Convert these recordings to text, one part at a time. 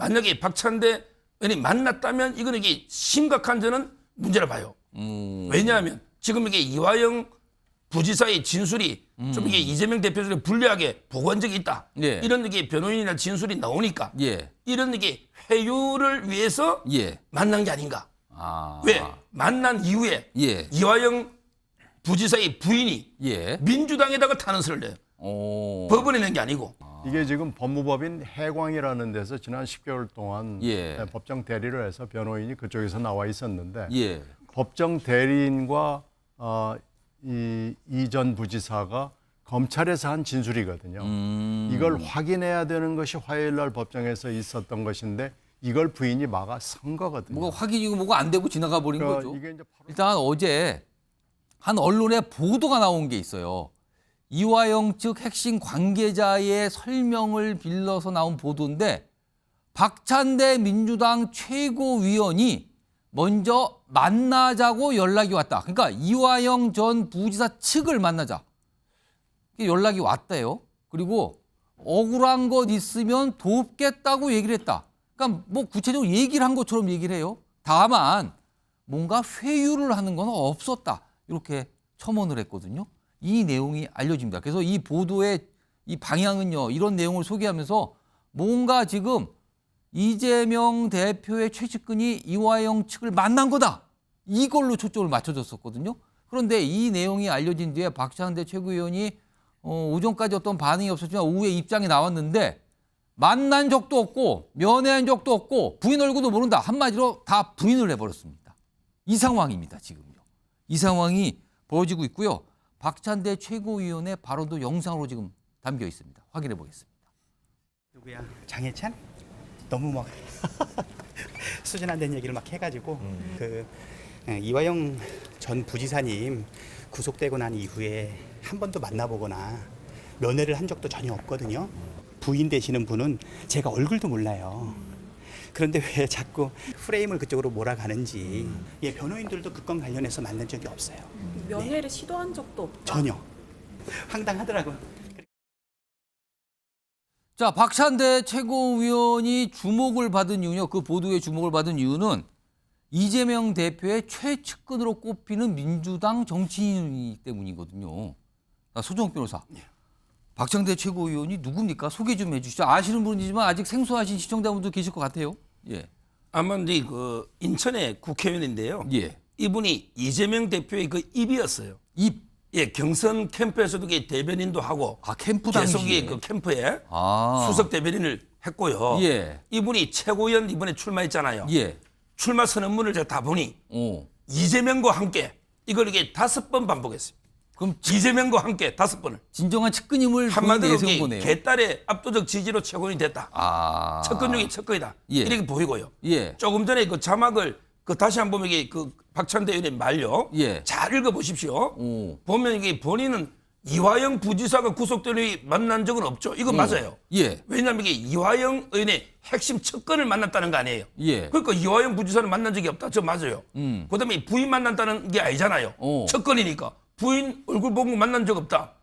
만약에 박찬대 의원이 만났다면 이거는 이게 심각한 저는 문제라 봐요. 왜냐하면 지금 이게 이화영 부지사의 진술이 좀 이게 이재명 대표를 불리하게 보고한 적이 있다. 예. 이런 이게 변호인이나 진술이 나오니까 예. 이런 이게 회유를 위해서 예. 만난 게 아닌가. 아. 왜? 만난 이후에 예. 이화영 부지사의 부인이 예. 민주당에다가 탄원서를 내요. 오. 법원에 낸 게 아니고. 이게 지금 법무법인 해광이라는 데서 지난 10개월 동안 예. 법정 대리를 해서 변호인이 그쪽에서 나와 있었는데 예. 법정 대리인과 이전 부지사가 검찰에서 한 진술이거든요. 이걸 확인해야 되는 것이 화요일 날 법정에서 있었던 것인데 이걸 부인이 막아 선 거거든요. 뭐가 확인이고 뭐가 안 되고 지나가 버린 그러니까 거죠. 이게 이제 일단 어제 한 언론에 보도가 나온 게 있어요. 이화영 측 핵심 관계자의 설명을 빌려서 나온 보도인데 박찬대 민주당 최고위원이 먼저 만나자고 연락이 왔다. 그러니까 이화영 전 부지사 측을 만나자. 연락이 왔대요. 그리고 억울한 것 있으면 돕겠다고 얘기를 했다. 그러니까 뭐 구체적으로 얘기를 한 것처럼 얘기를 해요. 다만 뭔가 회유를 하는 건 없었다. 이렇게 첨언을 했거든요. 이 내용이 알려집니다. 그래서 이 보도의 이 방향은요. 이런 내용을 소개하면서 뭔가 지금 이재명 대표의 최측근이 이화영 측을 만난 거다. 이걸로 초점을 맞춰줬었거든요. 그런데 이 내용이 알려진 뒤에 박찬대 최고위원이 오전까지 어떤 반응이 없었지만 오후에 입장이 나왔는데 만난 적도 없고 면회한 적도 없고 부인 얼굴도 모른다. 한마디로 다 부인을 해버렸습니다. 이 상황입니다. 지금요. 이 상황이 벌어지고 있고요. 박찬대 최고위원의 발언도 영상으로 지금 담겨 있습니다. 확인해 보겠습니다. 누구야? 장해찬? 너무 막 수준 안 된 얘기를 막 해가지고 이화영 전 부지사님 구속되고 난 이후에 한 번도 만나보거나 면회를 한 적도 전혀 없거든요. 부인 되시는 분은 제가 얼굴도 몰라요. 그런데 왜 자꾸 프레임을 그쪽으로 몰아가는지 예, 변호인들도 그 건 관련해서 만난 적이 없어요. 면회를 시도한 적도 없다. 전혀. 황당하더라고요. 자, 박찬대 최고위원이 주목을 받은 이유요. 그 보도에 주목을 받은 이유는 이재명 대표의 최측근으로 꼽히는 민주당 정치인이기 때문이거든요. 소정욱 변호사. 박찬대 최고위원이 누굽니까? 소개 좀 해주시죠. 아시는 분이지만 아직 생소하신 시청자분도 계실 것 같아요. 예. 아마 이제 그 인천의 국회의원인데요. 예. 이분이 이재명 대표의 그 입이었어요. 입. 예, 경선 캠프에서도 대변인도 하고 캠프 계속 당시에. 그 캠프에 아. 수석 대변인을 했고요. 예. 이분이 최고위원 이번에 출마했잖아요. 예. 출마 선언문을 제가 다 보니 오. 이재명과 함께 이걸 이게 5번 반복했어요. 그럼 이재명과 함께 5번을. 진정한 측근임을 한마디로 내세운 거네요. 개딸의 압도적 지지로 최고위원이 됐다. 아. 측근 중에 측근이다. 예. 이렇게 보이고요. 예. 조금 전에 그 자막을 다시 한번 보면 이게 그 박찬대 의원의 말요. 예. 잘 읽어보십시오. 오. 보면 이게 본인은 이화영 부지사가 구속되니 만난 적은 없죠. 이거 맞아요. 예. 왜냐하면 이게 이화영 의원의 핵심 측근을 만났다는 거 아니에요. 예. 그러니까 이화영 부지사는 만난 적이 없다. 저 맞아요. 그다음에 부인 만난다는 게 아니잖아요. 오. 측근이니까 부인 얼굴 보고 만난 적 없다.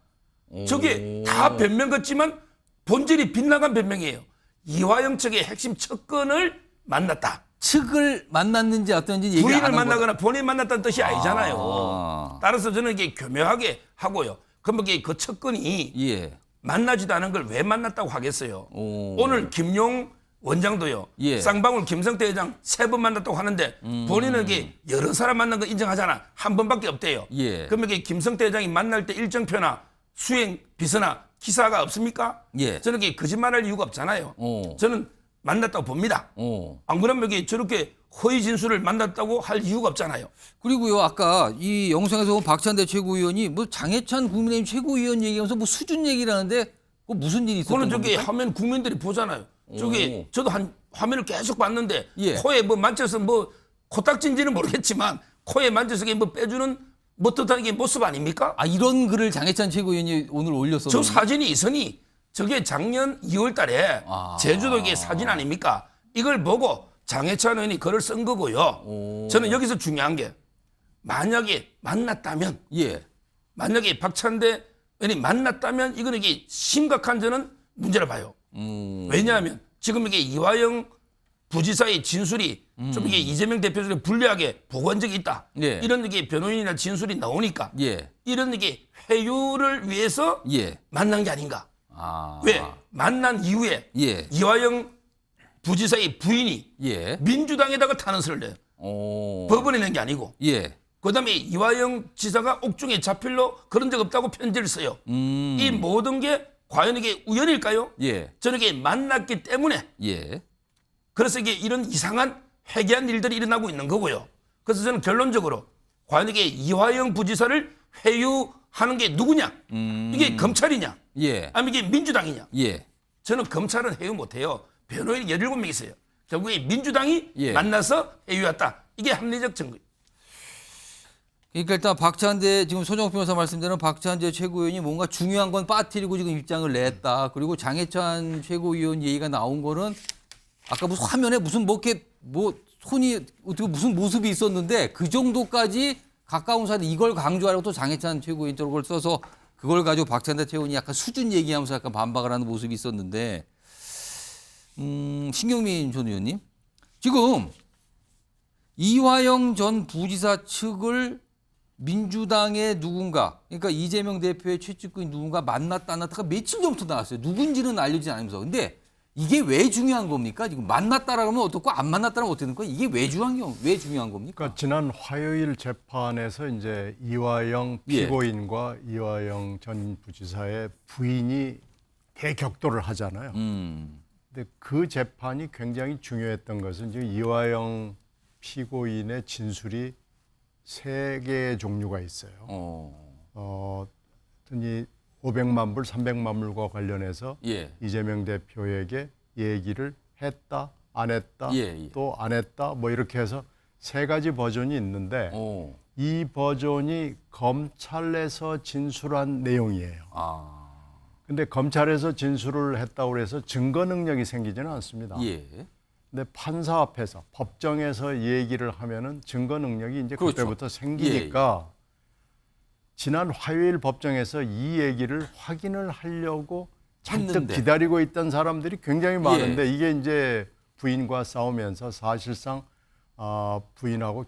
저게 다 변명 같지만 본질이 빗나간 변명이에요. 이화영 측의 핵심 측근을 만났다. 측을 만났는지 어떤지 얘기 안 부인을 한 만나거나 본인 만났다는 뜻이 아니잖아요. 아. 따라서 저는 이게 교묘하게 하고요. 그럼 이게 그 측근이 예. 만나지도 않은 걸 왜 만났다고 하겠어요. 오. 오늘 김용 원장도요. 예. 쌍방울 김성태 회장 3번 만났다고 하는데 본인은 이게 여러 사람 만난 거 인정하잖아. 한 번밖에 없대요. 예. 그러면 이게 김성태 회장이 만날 때 일정표나 수행 비서나 기사가 없습니까? 예. 저는 이게 거짓말할 이유가 없잖아요. 오. 저는 만났다고 봅니다. 오. 안 그러면 이게 저렇게 허위 진술을 만났다고 할 이유가 없잖아요. 그리고요, 아까 이 영상에서 본 박찬대 최고위원이 뭐 장해찬 국민의힘 최고위원 얘기하면서 뭐 수준 얘기를 하는데 그 무슨 일이 있었던 그거는 저기 겁니까? 화면 국민들이 보잖아요. 저기 저도 한 화면을 계속 봤는데 예. 코에 뭐 만져서 뭐 코딱지인지는 모르겠지만 코에 만져서 이게 뭐 빼주는 뭐 뜻하는 게 모습 아닙니까? 아, 이런 글을 장해찬 최고위원이 오늘 올렸어. 저 사진이 있으니 저게 작년 2월 달에 아. 제주도의 사진 아닙니까? 이걸 보고 장해찬 의원이 글을 쓴 거고요. 오. 저는 여기서 중요한 게 만약에 만났다면 예. 만약에 박찬대 의원이 만났다면 이거는 이게 심각한 저는 문제라 봐요. 왜냐하면 지금 이게 이화영 부지사의 진술이 좀 이게 이재명 대표를 불리하게 보고한 적이 있다. 예. 이런 이게 변호인이나 진술이 나오니까 예. 이런 이게 회유를 위해서 예. 만난 게 아닌가. 아. 왜? 만난 이후에 예. 이화영 부지사의 부인이 예. 민주당에다가 탄원서를 내요. 오. 법원에 낸 게 아니고. 예. 그다음에 이화영 지사가 옥중에 자필로 그런 적 없다고 편지를 써요. 이 모든 게 과연 이게 우연일까요? 예. 저는 이게 만났기 때문에 예. 그래서 이게 이런 이상한 회개한 일들이 일어나고 있는 거고요. 그래서 저는 결론적으로 과연 이게 이화영 부지사를 회유하는 게 누구냐? 이게 검찰이냐? 예. 아니면 이게 민주당이냐? 예. 저는 검찰은 회유 못해요. 변호인이 17명 있어요. 결국에 민주당이 예. 만나서 회유했다. 이게 합리적 증거예요. 그러니까 일단 박찬대 지금 소정욱 변호사 말씀대로 박찬대 최고위원이 뭔가 중요한 건 빠뜨리고 지금 입장을 냈다. 그리고 장해찬 최고위원 얘기가 나온 거는 아까 무슨 화면에 무슨 뭐 이렇게 뭐 손이 어떻게 무슨 모습이 있었는데 그 정도까지 가까운 사이 이걸 강조하려고 또 장해찬 최고위원 쪽을 써서 그걸 가지고 박찬대 최고위원이 약간 수준 얘기하면서 약간 반박을 하는 모습이 있었는데 신경민 전 의원님 지금 이화영 전 부지사 측을 민주당의 누군가, 그러니까 이재명 대표의 최측근이 누군가 만났다 안 만났다가 며칠 전부터 나왔어요. 누군지는 알려지지 않으면서. 근데 이게 왜 중요한 겁니까? 지금 만났다라면 어떻고 안 만났다라면 어떻게 되는 거야? 이게 왜 중요한 겁니까? 그러니까 지난 화요일 재판에서 이제 이화영 예. 피고인과 이화영 전 부지사의 부인이 대격돌을 하잖아요. 근데 그 재판이 굉장히 중요했던 것은 지금 이화영 피고인의 진술이 3개의 종류가 있어요. 이 500만 불, 300만 불과 관련해서 예. 이재명 대표에게 얘기를 했다, 안 했다, 예. 또 안 했다, 뭐 이렇게 해서 3가지 버전이 있는데 이 버전이 검찰에서 진술한 내용이에요. 근데 검찰에서 진술을 했다고 해서 증거 능력이 생기지는 않습니다. 예. 근데 판사 앞에서 법정에서 얘기를 하면은 증거 능력이 이제 그렇죠. 그때부터 생기니까 지난 화요일 법정에서 이 얘기를 확인을 하려고 잔뜩 했는데. 기다리고 있던 사람들이 굉장히 많은데 예. 이게 이제 부인과 싸우면서 사실상 부인하고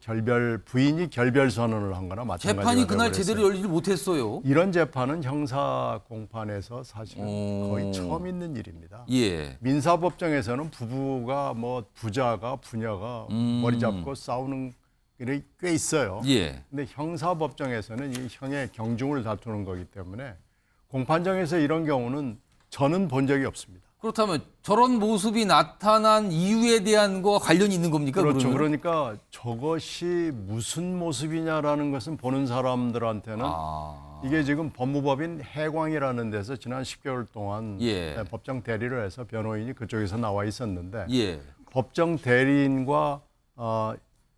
부인이 결별 선언을 한 거나 마찬가지가 재판이 그날 되어버렸어요. 제대로 열리지 못했어요. 이런 재판은 형사 공판에서 사실은 오. 거의 처음 있는 일입니다. 예. 민사법정에서는 부부가 뭐 부자가 부녀가 머리 잡고 싸우는 일이 꽤 있어요. 예. 근데 형사법정에서는 이 형의 경중을 다투는 거기 때문에 공판정에서 이런 경우는 저는 본 적이 없습니다. 그렇다면 저런 모습이 나타난 이유에 대한 거와 관련이 있는 겁니까? 그렇죠. 그러면? 그러니까 저것이 무슨 모습이냐라는 것은 보는 사람들한테는 이게 지금 법무법인 해광이라는 데서 지난 10개월 동안 예. 법정 대리를 해서 변호인이 그쪽에서 나와 있었는데 예. 법정 대리인과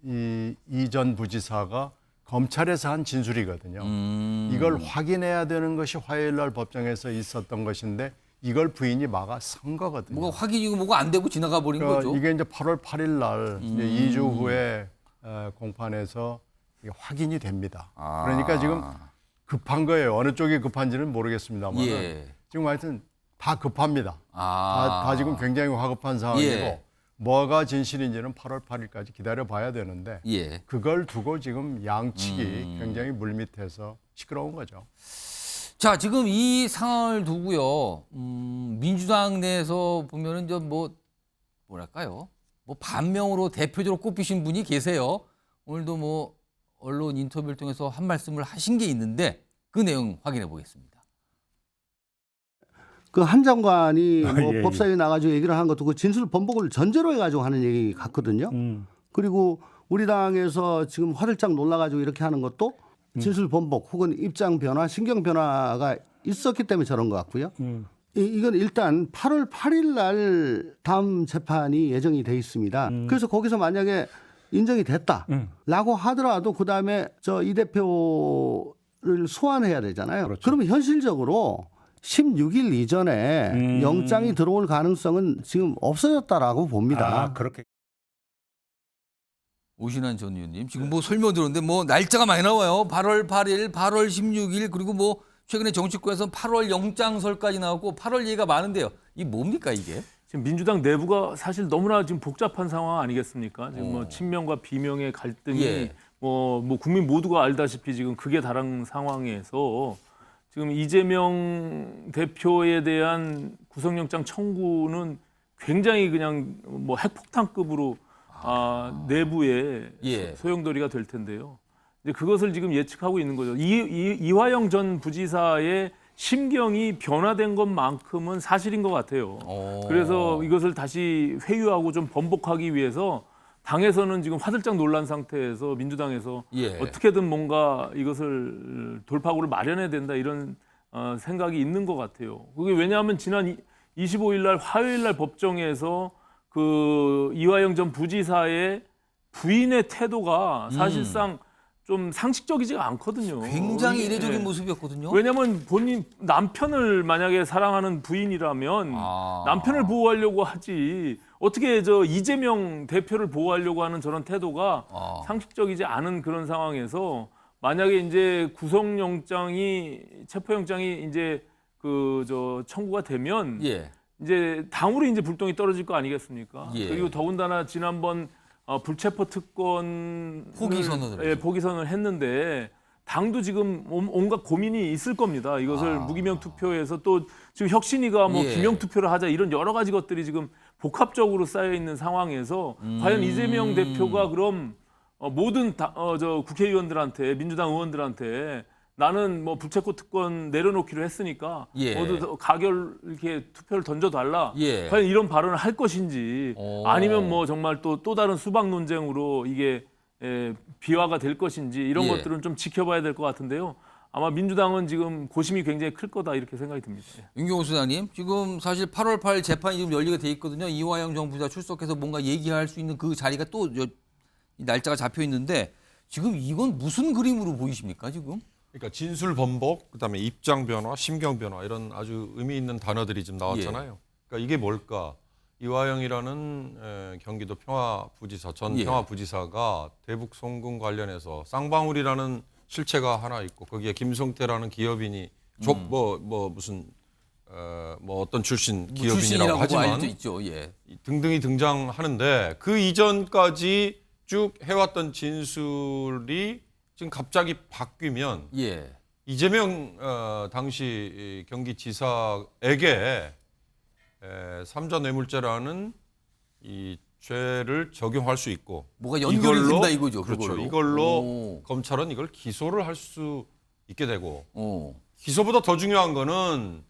이 전 부지사가 검찰에서 한 진술이거든요. 이걸 확인해야 되는 것이 화요일 날 법정에서 있었던 것인데 이걸 부인이 막아 선 거거든요. 뭐가 확인이고 뭐가 안 되고 지나가 버린 그러니까 거죠. 이게 이제 8월 8일 날 이제 2주 후에 공판에서 이게 확인이 됩니다. 그러니까 지금 급한 거예요. 어느 쪽이 급한지는 모르겠습니다만 예. 지금 하여튼 다 급합니다. 다 지금 굉장히 화급한 상황이고 예. 뭐가 진실인지는 8월 8일까지 기다려 봐야 되는데 예. 그걸 두고 지금 양측이 굉장히 물밑에서 시끄러운 거죠. 자, 지금 이 상황을 두고요. 민주당 내에서 보면은 좀 뭐랄까요? 뭐 반명으로 대표적으로 꼽히신 분이 계세요. 오늘도 뭐 언론 인터뷰를 통해서 한 말씀을 하신 게 있는데 그 내용 확인해 보겠습니다. 그 한 장관이 뭐 예, 법사위에 나가지고 얘기를 한 것도 그 진술 번복을 전제로 해가지고 하는 얘기 같거든요. 그리고 우리 당에서 지금 화들짝 놀라가지고 이렇게 하는 것도 진술 번복 혹은 입장 변화, 신경 변화가 있었기 때문에 저런 것 같고요. 이건 일단 8월 8일 날 다음 재판이 예정이 돼 있습니다. 그래서 거기서 만약에 인정이 됐다라고 하더라도 그 다음에 이 대표를 소환해야 되잖아요. 그렇죠. 그러면 현실적으로 16일 이전에 영장이 들어올 가능성은 지금 없어졌다라고 봅니다. 그렇게. 오신환 전 의원님 지금 뭐 설명 들었는데 뭐 날짜가 많이 나와요. 8월 8일, 8월 16일 그리고 뭐 최근에 정치권에서 8월 영장설까지 나왔고 8월 얘기가 많은데요. 이게 뭡니까 이게? 지금 민주당 내부가 사실 너무나 지금 복잡한 상황 아니겠습니까? 지금 뭐 친명과 비명의 갈등이 예. 뭐 국민 모두가 알다시피 지금 극에 달한 상황에서 지금 이재명 대표에 대한 구속영장 청구는 굉장히 그냥 뭐 핵폭탄급으로 내부에 예. 소용돌이가 될 텐데요. 이제 그것을 지금 예측하고 있는 거죠. 이화영 전 부지사의 심경이 변화된 것만큼은 사실인 것 같아요. 그래서 이것을 다시 회유하고 좀 번복하기 위해서 당에서는 지금 화들짝 놀란 상태에서 민주당에서 예. 어떻게든 뭔가 이것을 돌파구를 마련해야 된다 이런 생각이 있는 것 같아요. 그게 왜냐하면 지난 25일 날 화요일 날 법정에서 그 이화영 전 부지사의 부인의 태도가 사실상 좀 상식적이지가 않거든요. 굉장히 예. 이례적인 모습이었거든요. 왜냐하면 본인 남편을 만약에 사랑하는 부인이라면 남편을 보호하려고 하지 어떻게 저 이재명 대표를 보호하려고 하는 저런 태도가 상식적이지 않은 그런 상황에서 만약에 이제 구속영장이 체포영장이 이제 그 저 청구가 되면 예. 이제 당으로 이제 불똥이 떨어질 거 아니겠습니까? 예. 그리고 더군다나 지난번 불체포 특권 포기 선언을 예, 포기 선언을 했는데 당도 지금 온갖 고민이 있을 겁니다. 이것을 무기명 투표에서 또 지금 혁신이가 뭐 예. 기명 투표를 하자 이런 여러 가지 것들이 지금 복합적으로 쌓여 있는 상황에서 과연 이재명 대표가 그럼 모든 저 국회의원들한테 민주당 의원들한테 나는 뭐 불체포 특권 내려놓기로 했으니까 예. 모두 가결 이렇게 투표를 던져달라. 예. 과연 이런 발언을 할 것인지 아니면 뭐 정말 또 다른 수박 논쟁으로 이게 비화가 될 것인지 이런 예. 것들은 좀 지켜봐야 될 것 같은데요. 아마 민주당은 지금 고심이 굉장히 클 거다 이렇게 생각이 듭니다. 윤경호 수장님, 지금 사실 8월 8일 재판이 지금 열리게 돼 있거든요. 이화영 정 부지사 출석해서 뭔가 얘기할 수 있는 그 자리가 또 날짜가 잡혀 있는데 지금 이건 무슨 그림으로 보이십니까 지금? 그러니까 진술 번복, 그다음에 입장 변화, 심경 변화 이런 아주 의미 있는 단어들이 좀 나왔잖아요. 그러니까 이게 뭘까? 이화영이라는 경기도 평화부지사 전 예. 평화부지사가 대북 송금 관련해서 쌍방울이라는 실체가 하나 있고 거기에 김성태라는 기업인이 무슨 뭐 어떤 출신 기업인이라고 출신이라고 하지만 알려져 있죠. 예. 등등이 등장하는데 그 이전까지 쭉 해왔던 진술이 지금 갑자기 바뀌면 예. 이재명 당시 경기지사에게 삼자 뇌물죄라는 이 죄를 적용할 수 있고 뭐가 연결이 된다 이거죠. 그렇죠. 그걸로. 이걸로 검찰은 이걸 기소를 할 수 있게 되고 오. 기소보다 더 중요한 거는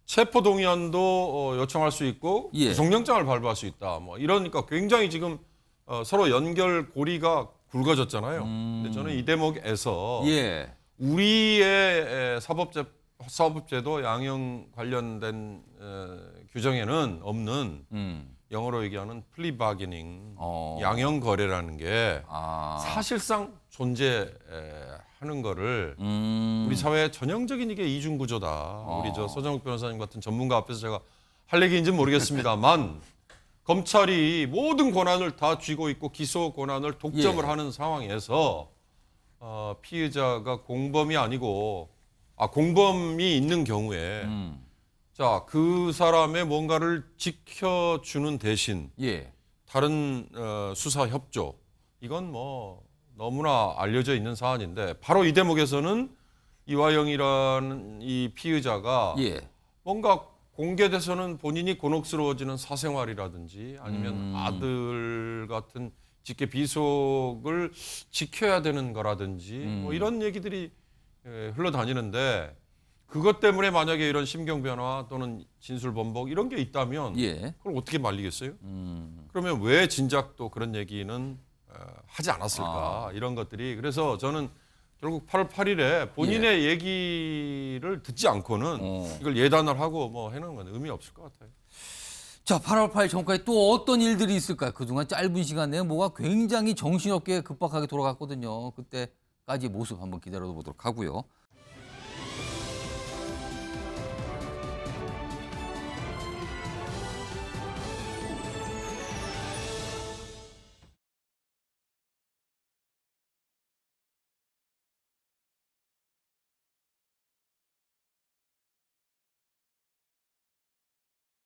체포 동의안도 요청할 수 있고 예. 구속영장을 발부할 수 있다. 뭐 이러니까 굉장히 지금 서로 연결 고리가 굵어졌잖아요. 근데 저는 이 대목에서 예. 우리의 사법제도 양형 관련된 규정에는 없는 영어로 얘기하는 플리바게닝, 양형 거래라는 게 사실상 존재하는 거를 우리 사회의 전형적인 이게 이중 구조다. 우리 저 서정욱 변호사님 같은 전문가 앞에서 제가 할 얘기인지는 모르겠습니다만 검찰이 모든 권한을 다 쥐고 있고 기소 권한을 독점을 예. 하는 상황에서 피의자가 공범이 아니고 공범이 있는 경우에 자, 그 사람의 뭔가를 지켜주는 대신 예. 다른 수사 협조 이건 뭐 너무나 알려져 있는 사안인데 바로 이 대목에서는 이화영이라는 이 피의자가 예. 뭔가 공개돼서는 본인이 곤혹스러워지는 사생활이라든지 아니면 아들 같은 직계 비속을 지켜야 되는 거라든지 뭐 이런 얘기들이 흘러다니는데 그것 때문에 만약에 이런 심경 변화 또는 진술 번복 이런 게 있다면 예. 그걸 어떻게 말리겠어요? 그러면 왜 진작 또 그런 얘기는 하지 않았을까 이런 것들이 그래서 저는 결국 8월 8일에 본인의 얘기를 듣지 않고는 이걸 예단을 하고 뭐 해놓은 건 의미 없을 것 같아요. 자, 8월 8일 전까지 또 어떤 일들이 있을까요? 그동안 짧은 시간 내에 뭐가 굉장히 정신없게 급박하게 돌아갔거든요. 그때까지의 모습 한번 기다려 보도록 하고요.